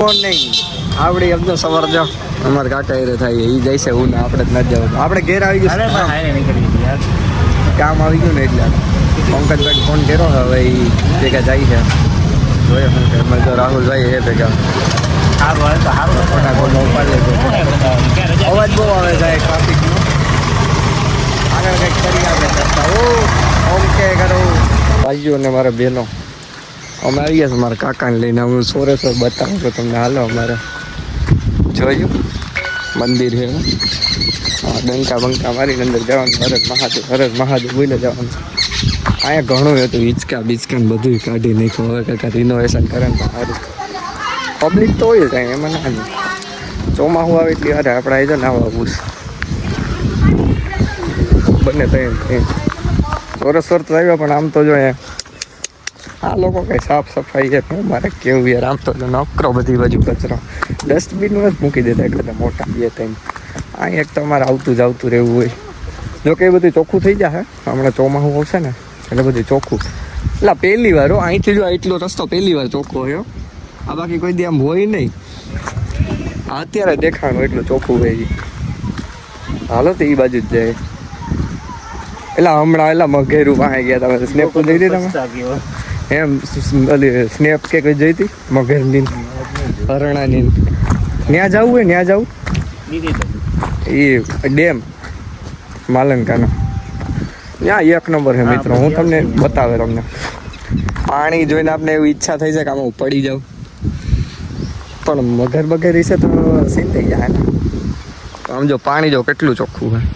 નહીં આવડી એમ તો સવાર જો અમારે કાકા એ થાય એ જાય છે હું આપણે જ નથી જવું આપણે ઘેર આવી ગયું કામ આવી ગયું ને એટલે પંકજભાઈ ફોન કર્યો હવે એ ભેગા જાય છે જોઈએ શું કે મેં તો રાહુલભાઈ એ ભેગા અવાજ બહુ આવે છે ટ્રાફિકનો આગળ કંઈક કરી આવે ઓમ કે કરો ભાઈઓ અને મારા બહેનો અમે આવી ગયા છીએ મારા કાકાને લઈને હું સોરે બતાવું તો તમને હાલો અમારે જોયું મંદિર છે હા ડંકા બંકા મારીને અંદર જવાનું હરજ મહાદેવ બોલે જવાનું અહીંયા ઘણું હતું હિંચકા બીચકા બધું કાઢી નાખ્યું હવે કાંઈક રિનોવેશન કરે ને સારું પબ્લિક તો હોય કાંઈ એમાં ના ચોમાસું આવે એટલી હારે આપણે આવી જાય ને આવા બુસ બંને ત્યાં સોરસ તો આવ્યા પણ આમ તો જો આ લોકો કંઈ સાફ સફાઈ છે મારે કેવું યાર આમ તો નકરો બધી બાજુ કચરો ડસ્ટબિન જ મૂકી દેતા કદાચ મોટા બે ત્રણ અહીં એક તો અમારે આવતું જ આવતું રહેવું હોય જો કે એ બધું ચોખ્ખું થઈ જશે હમણાં ચોમાસું આવશે ને એટલે બધું ચોખ્ખું એટલે પહેલી વાર અહીંથી જો એટલો રસ્તો પહેલી વાર ચોખ્ખો હોય આ બાકી કોઈ દી આમ હોય નહીં અત્યારે દેખાણું એટલું ચોખ્ખું હોય હાલો તો એ બાજુ જ જાય એટલે હમણાં એટલે મઘેરું પાસે ગયા તમે સ્નેપ તો જઈ હતી તમે એમ સ્નેપ કે કઈ જઈ હતી મઘેરની હરણાની ત્યાં જવું હોય ત્યાં જવું એ ડેમ માલંકાનો ત્યાં એક નંબર છે મિત્રો હું તમને બતાવે તમને પાણી જોઈને આપણે એવી ઈચ્છા થઈ છે કે આમાં પડી જાઉં પણ મગર બગર વિશે તો સીન થઈ જાય ને આમ જો પાણી જો કેટલું ચોખ્ખું હોય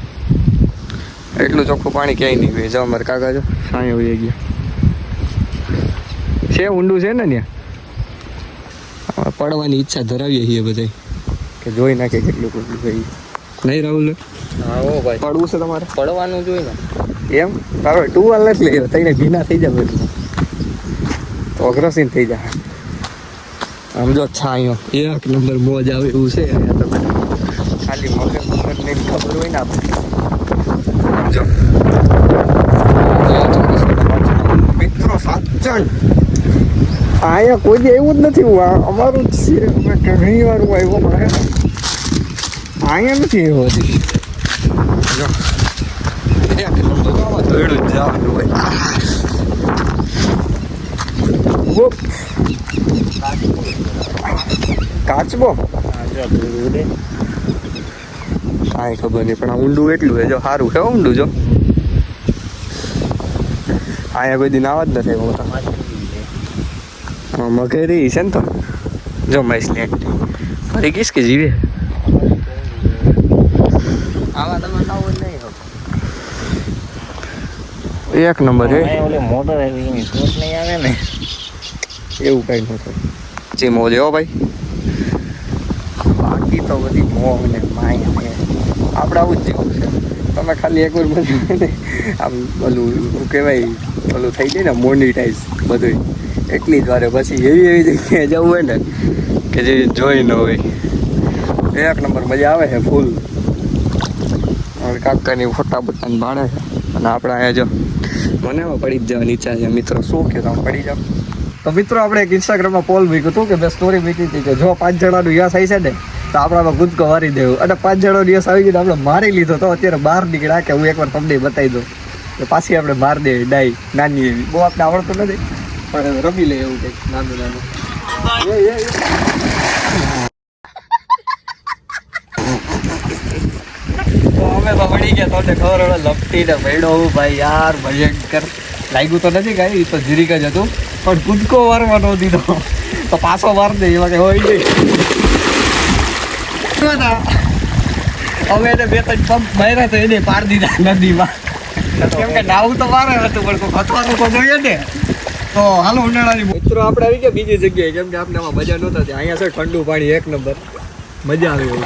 એટલું ચોખ્ખું પાણી ક્યાંય નહીં હોય જો અમારે કાકા જો સાંઈ હોઈ ગયા છે ઊંડું છે ને ત્યાં પડવાની ઈચ્છા ધરાવીએ છીએ બધા કે જોઈ નાખે કેટલું ઊંડું છે નહીં રાહુલ હા ઓ ભાઈ પડવું છે તમારે પડવાનું જોઈ ને એમ તારો ટુવાલ નથી લઈ તઈને ભીના થઈ જાય બધું તો અગ્રસીન થઈ જાય આમ જો છાંયો એક નંબર મોજ આવે એવું છે તમે ખાલી મગર નહીં ખબર હોય ને આપણે જો મિત્રો સાચણ અહીંયા કોઈ દે એવું જ નથી અમારું જ છે અમે ઘણી વાર હું આવ્યો પણ અહીંયા નથી એવો હજી જો દોડું જ જવાનું હોય કાચબો કાંઈ ખબર નહીં પણ આ ઊંડું એટલું છે જો સારું છે ઊંડું જો અહીંયા કોઈ દિન આવા જ નથી હા મગેરી છે ને તો જો માઇસલી ફરી ગઈશ કે જીવે આવા તમારે આવો નહીં એક નંબર છે મોટર નહીં આવે ને એવું કઈ ન થાય જે મોજ હો ભાઈ બાકી તો બધી મોહ ને માય ને આપણે આવું જ જેવું છે તમે ખાલી એક વાર બધું ને આમ ઓલું કહેવાય ઓલું થઈ જાય ને મોનિટાઈઝ બધું એટલી જ વારે પછી એવી જગ્યાએ જવું હોય ને કે જે જોઈ ન હોય એક નંબર મજા આવે છે ફૂલ કાકાની ફોટા બટાને ભાડે છે અને આપણે અહીંયા જો મને પડી જ જવાની ઈચ્છા છે મિત્રો શું કે તમે પડી જાઓ તો મિત્રો આપણે એક ઇન્સ્ટાગ્રામમાં પોલ મૂક્યું હતું કે મેં સ્ટોરી મૂકી હતી કે જો 5 જણાનું યસ આવી છે ને તો આપણામાં કૂદકો મારી દેવું અને 5 જણાનો યસ આવી ગયો આપણે મારી લીધો તો અત્યારે બહાર નીકળ્યા કે હું એકવાર તમને બતાવી દઉં તો પાછી આપણે માર દેવી ડાઈ નાની એવી બહુ આપણે આવડતું નથી પણ રમી લે એવું કંઈક નાનું નાનું તો અમે તો પડી ગયા તમને ખબર હવે લપટી ને પડ્યો ભાઈ યાર ભયંકર લાગ્યું તો નથી કાંઈ તો જીરીક જ હતું પણ કૂદકો મારવા ન દીધો તો પાછો માર દે એમાં કંઈ હોય નહીં હવે એને 2-3 પંપ માર્યા તો એને પાર દીધા નદીમાં કેમ કે નાવું તો મારે હતું પણ કોઈ ખતવાનું તો જોઈએ ને તો હાલો ઉનાળાની મિત્રો આપણે આવી ગયા બીજી જગ્યાએ કેમ કે આપણે આમાં મજા નહોતા અહીંયા છે ઠંડુ પાણી એક નંબર મજા આવે એવું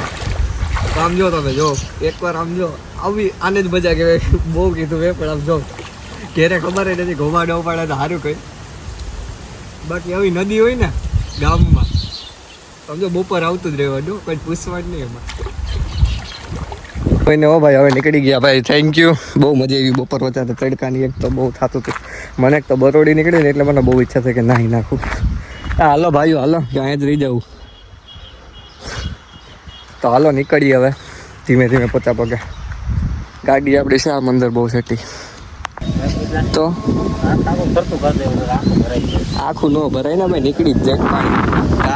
આમ જો તમે જો એકવાર આમ જો આવી આને જ મજા કહેવાય બહુ કીધું મેં પણ આમ જો ઘેરે ખબર નથી ઘોમાડો પડે તો સારું કંઈ બાકી આવી નદી હોય ને ગામમાં સમજો બપોર આવતું જ રહેવાનું કોઈ પૂછવાનું નહીં એમાં કોઈને હો ભાઈ હવે નીકળી ગયા ભાઈ થેન્ક યુ બહુ મજા આવી બપોર વચ્ચે તડકાની એક તો બહુ થતું હતું મને એક તો બરોડી નીકળી ને એટલે મને બહુ ઈચ્છા થઈ કે નાહી નાખું હાલો ભાઈઓ હાલો ત્યાં જ રહી જવું તો હાલો નીકળીએ હવે ધીમે ધીમે પોતા પગે. ગાડી આપણી છે આમ અંદર બહુ સેટી તો આખું ન ભરાય ને ભાઈ, નીકળી જ જાય પાણી.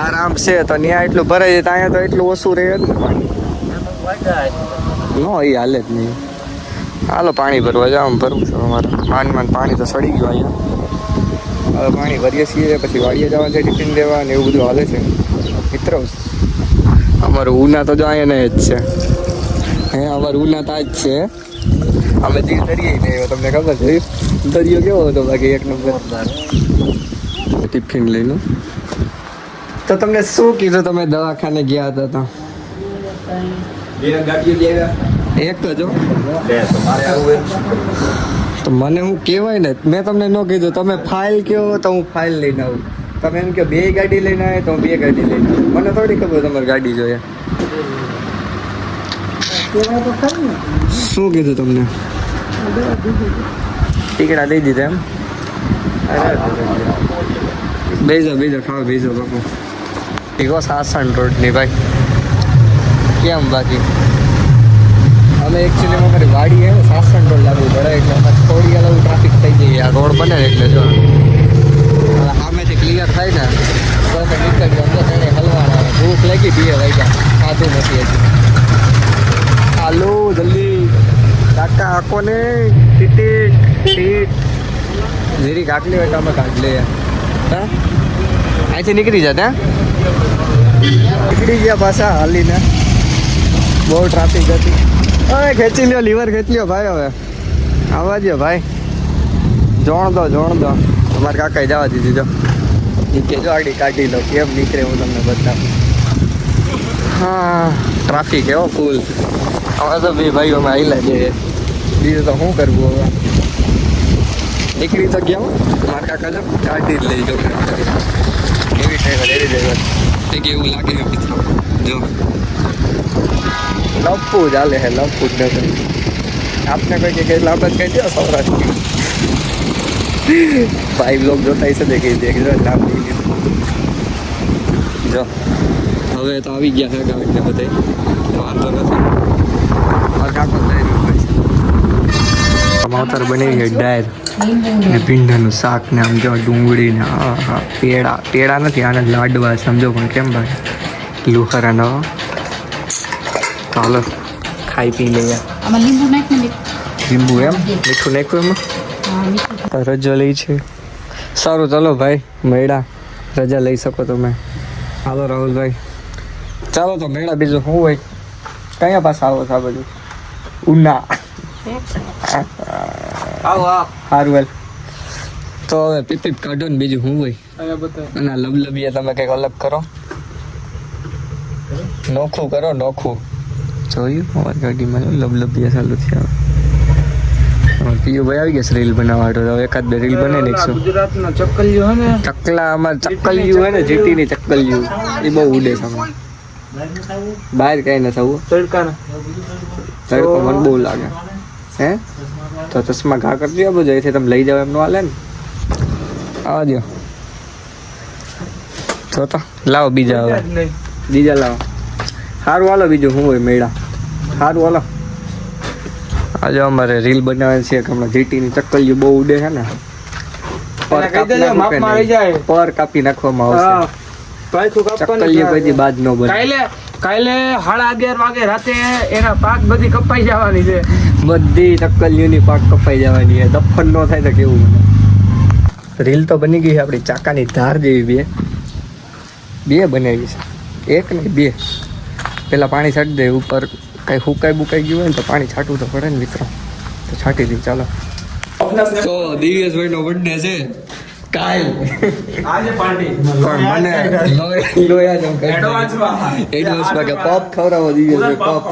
આરામ છે તો ત્યાં એટલું ભરાય છે, ત્યાં તો એટલું ઓછું રહે જ ને પાણી. નો એ હાલે જ નહીં. હાલો પાણી ભરવા જાવ, ભરવું છે અમારે. માન પાણી તો સડી ગયું અહીંયા. હવે પાણી ભરીએ છીએ, પછી વાડીએ જવા છે, ટિફિન દેવા ને એવું બધું હાલે છે. મિત્રો અમારું ઉના તો જો અહીંયા જ છે. અમારું ઉના તો જ છે. અમે જે દરિયે નહીં, તમને ખબર છે દરિયો કેવો હતો? બાકી એક નંબર. ટિફિન લઈને તો તમને શું કીધું? તમે દવાખાને ગયા હતા તો એક જ તો મને હું કહેવાય ને, મેં તમને ન કીધું. તમે ફાઇલ કહો તો હું ફાઇલ લઈને આવું. તમે એમ કહો 2 ગાડી લઈને આવે તો હું 2 ગાડી લઈને આવું. મને થોડી ખબર તમારી ગાડી જોઈએ. શું કીધું તમને? ટીકડા દઈ દીધા એમ? બેજો ખાવ બેજો બાપુ. ઠીકો સાસણ રોડની ભાઈ કેમ? બાકી અમે એકચ્યુઅલી અમારી વાડી હે સાસણ રોડ લાગુ પડે એટલે અમારે થોડી અલગ ટ્રાફિક થઈ જાય. આ રોડ બને એટલે જો સામેથી ક્લિયર થાય ને તો અમે નીકળીએ. અંદર એને હલવાના આવે. ભૂખ લાગી 2 વાગ્યા, ખાધું નથી હજી. હાલો જલ્દી કાકા આખો ને ટીટ જેરી કાટલી હોય તો અમે કાઢ લઈએ. હા અહીંથી નીકળી જતા નીકળી ગયા પાછા હાલીને. બહુ ટ્રાફિક હતી. હવે ખેંચી લ્યો, લીવર ખેંચી લ્યો ભાઈ. હવે આવવા દો ભાઈ, જોણ દો. તમારે કાકાએ જવા દીધી. જો નીચે જો આડી કાઢી લો કેમ નીકળે હું તમને બતાવું. હા ટ્રાફિક એવો ફૂલ. હવે તો 2 ભાઈઓ અમે આવેલા છે. બીજું તો શું કરવું હવે? નીકળી તો ગયા મારા કાકા જો કાઢી જ લઈ જો. એવી ડ્રાઈવર કંઈક એવું લાગે છે મિત્રો. જો લપવું ચાલે હે, લપવું જ નથી. આપને કોઈ કે લાભ જ કહી દો સૌરાષ્ટ્ર ભાઈ બ્લોગ જોતા હશે તે કહી દે નામ લઈ લીધું. જો હવે તો આવી ગયા છે ગામને બધે, વાંધો નથી. કાકો માવતર બની છે ડાયર ને ભીંડાનું શાક ને આમ જો ડુંગળી ને હા પેડા નથી આને લાડવા સમજો. પણ કેમ ભાઈ લુખરા નવા. ચાલો ખાઈ પી લઈએ. લીંબુ એમ મીઠું નાખ્યું એમાં? રજા લઈ છે. સારું ચાલો ભાઈ મેળા રજા લઈ શકો તમે. હાલો રાહુલભાઈ ચાલો તો મેળા. બીજું શું હોય? કયા પાસે આવો છો આ બધું? ઉના સારું વેલ તો હવે પીપીપ કાઢો ને. બીજું શું હોય? અને લબલબીયા તમે કંઈક અલગ કરો, નોખું કરો નોખું. જોયું અમારી ગાડીમાં લબલબીયા ચાલુ થયા. પિયુભાઈ આવી ગયા રીલ બનાવવા. તો એકાદ 2 રીલ બનાવી નાખશું. ગુજરાતનો ચક્કલિયું હે ને, ચકલા અમારે ચક્કલિયું હે ને, જીટીની ચક્કલિયું એ બહુ ઉડે છે. બહાર કઈ ન થવું. તડકો મને બહુ લાગે હે. તો ચશ્મા ઘા કરજો બધું. અહીંથી તમે લઈ જાવ એમનું હાલે ને. આવવા દો તો લાવો બીજા. હવે બીજા લાવો. સારું હાલો. બીજું શું હોય મેળા? સારું હાલો. આજે અમારે રીલ બનાવવાની છે. હમણાં જીટીની ચક્કલીઓ બહુ ઉડે છે ને. પર કાપી નાખવામાં આવશે. ચક્કલીઓ પછી બાદ ન બને. કાલે 11:30 વાગે રાતે એના પાક બધી કપાઈ જવાની છે. બધી ચક્કલીઓની પાક કપાઈ જવાની છે. દફન ન થાય તો કેવું બને? રીલ તો બની ગઈ છે આપણી ચાકાની ધાર જેવી. 2 બનાવી છે, એક નહીં 2. પેલા પાણી છાંટી દે ઉપર. કઈ હુકાઈ બુકાઈ ગયું હોય ને તો પાણી છાંટવું તો પડે ને મિત્રો. તો છાંટી દઈ. ચાલો તો દિવ્યેશભાઈ નો બર્થડે છે કાલ. આજે પાર્ટી પણ મને લોયા જ એડવાન્સમાં કે પોપ ખવડાવો દિવ્યેશભાઈ. પોપ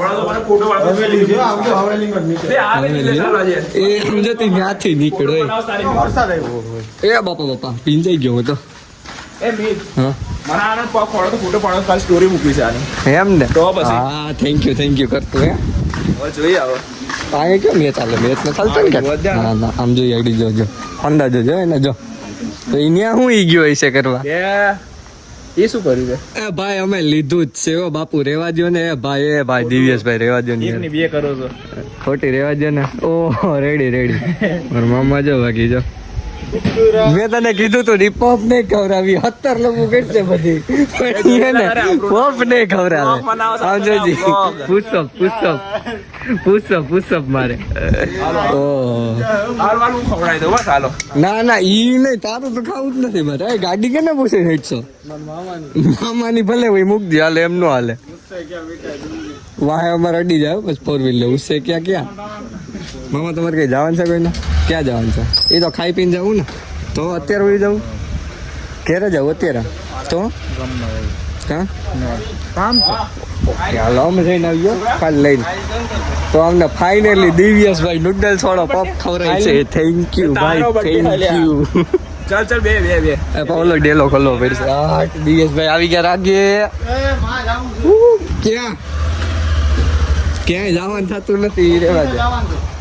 એ સમજતી ત્યાંથી નીકળ્યો. એ બાપા પીંજાઈ ગયો હું તો. હા ફોટો પાડો ખાલી સ્ટોરી મૂકી છે આની. એમ ને? હા થેન્ક યુ કરતું હે. જોઈએ આવો આ કેમ મેચ ચાલે? મેચ ને ચાલતો ને કે ના ના આમ જોઈએ આઈડી જોજો અંદાજો જો એને જો તો અહીંયા હું ઈ ગયો હશે કરવા. એ શું કર્યું છે એ ભાઈ અમે લીધું જ છે ઓ બાપુ રેવા દ્યો ને એ ભાઈ દિવ્યેશભાઈ રેવા દ્યો ને યાર. બે કરો છો ખોટી રેવા દ્યો ને ઓહો રેડી મારા મામા જો ભાગી જો મેં તને કીધું તું રિપોપ નહીં ખવડાવી 17 લોકો કેટલે બધી પણ એને પોપ નહીં ખવડાવે આવજો જી પુષપ મારે ઓહ હાલવાનું ખવડાવી દો બસ હાલો ના ઈ નહીં તારું તો ખાવું જ નથી મારે એ ગાડી કેને પૂછે હેઠસો મામાની ભલે હોય મૂક દે હાલે એમ નો હાલે વાહે અમારે અડી જાય બસ 4 વ્હીલ ઉસે ક્યાં મામા તમારે કઈ જવાનું છે કોઈને ક્યાં જવાનું છે એ તો ખાઈ પીને જવું ને તો અત્યારે ઉઈ જવું ક્યારે જવું અત્યારે તો હા કામ હાલો અમે જઈને આવ્યો કાલ લઈને તો અમને ફાઇનલી દિવ્યેશભાઈ નૂડલ્સ વાળો પપ ખવડાય છે થેન્ક યુ ભાઈ થેન્ક યુ ચાલ બે ઓલો ડેલો ખોલવો પડશે દિવ્યેશભાઈ આવી ગયા રાગે ક્યાંય જવાનું થતું નથી રેવા દે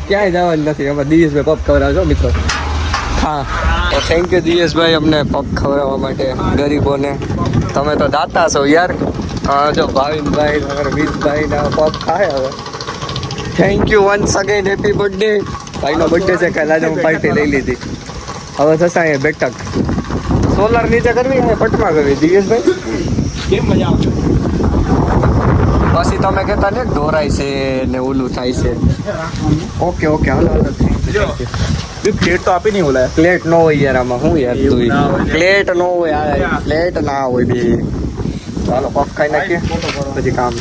ક્યાંય જવાનું નથી અમારે દિવ્યેશભાઈ પપ ખવડાવજો મિત્રો હા તો થેન્ક યુ દિવ્યેશભાઈ અમને પપ ખવડાવવા માટે ગરીબોને તમે તો દાતા છો યાર જો ભાવિનભાઈ અમારા મિતભાઈ ના પપ ખાય હવે thank you once again happy birthday ભાઈનો બર્થડે છે કાલે આજે હું પાર્ટી લઈ લીધી હવે થશે અહીંયા બેઠક સોલાર નીચે કરવી ને પટમાં કરવી દિવ્યેશભાઈ કેમ મજા આવશે પછી તમે કહેતા ને દોરાય છે ને ઓલું થાય છે ઓકે હાલો પ્લેટ તો આપી નહીં બોલાય પ્લેટ નો હોય યાર આમાં શું યાર એવું ના હોય. પ્લેટ નો હોય પ્લેટ ના હોય બે ચાલો પફ ખાઈ નાખીએ પછી કામ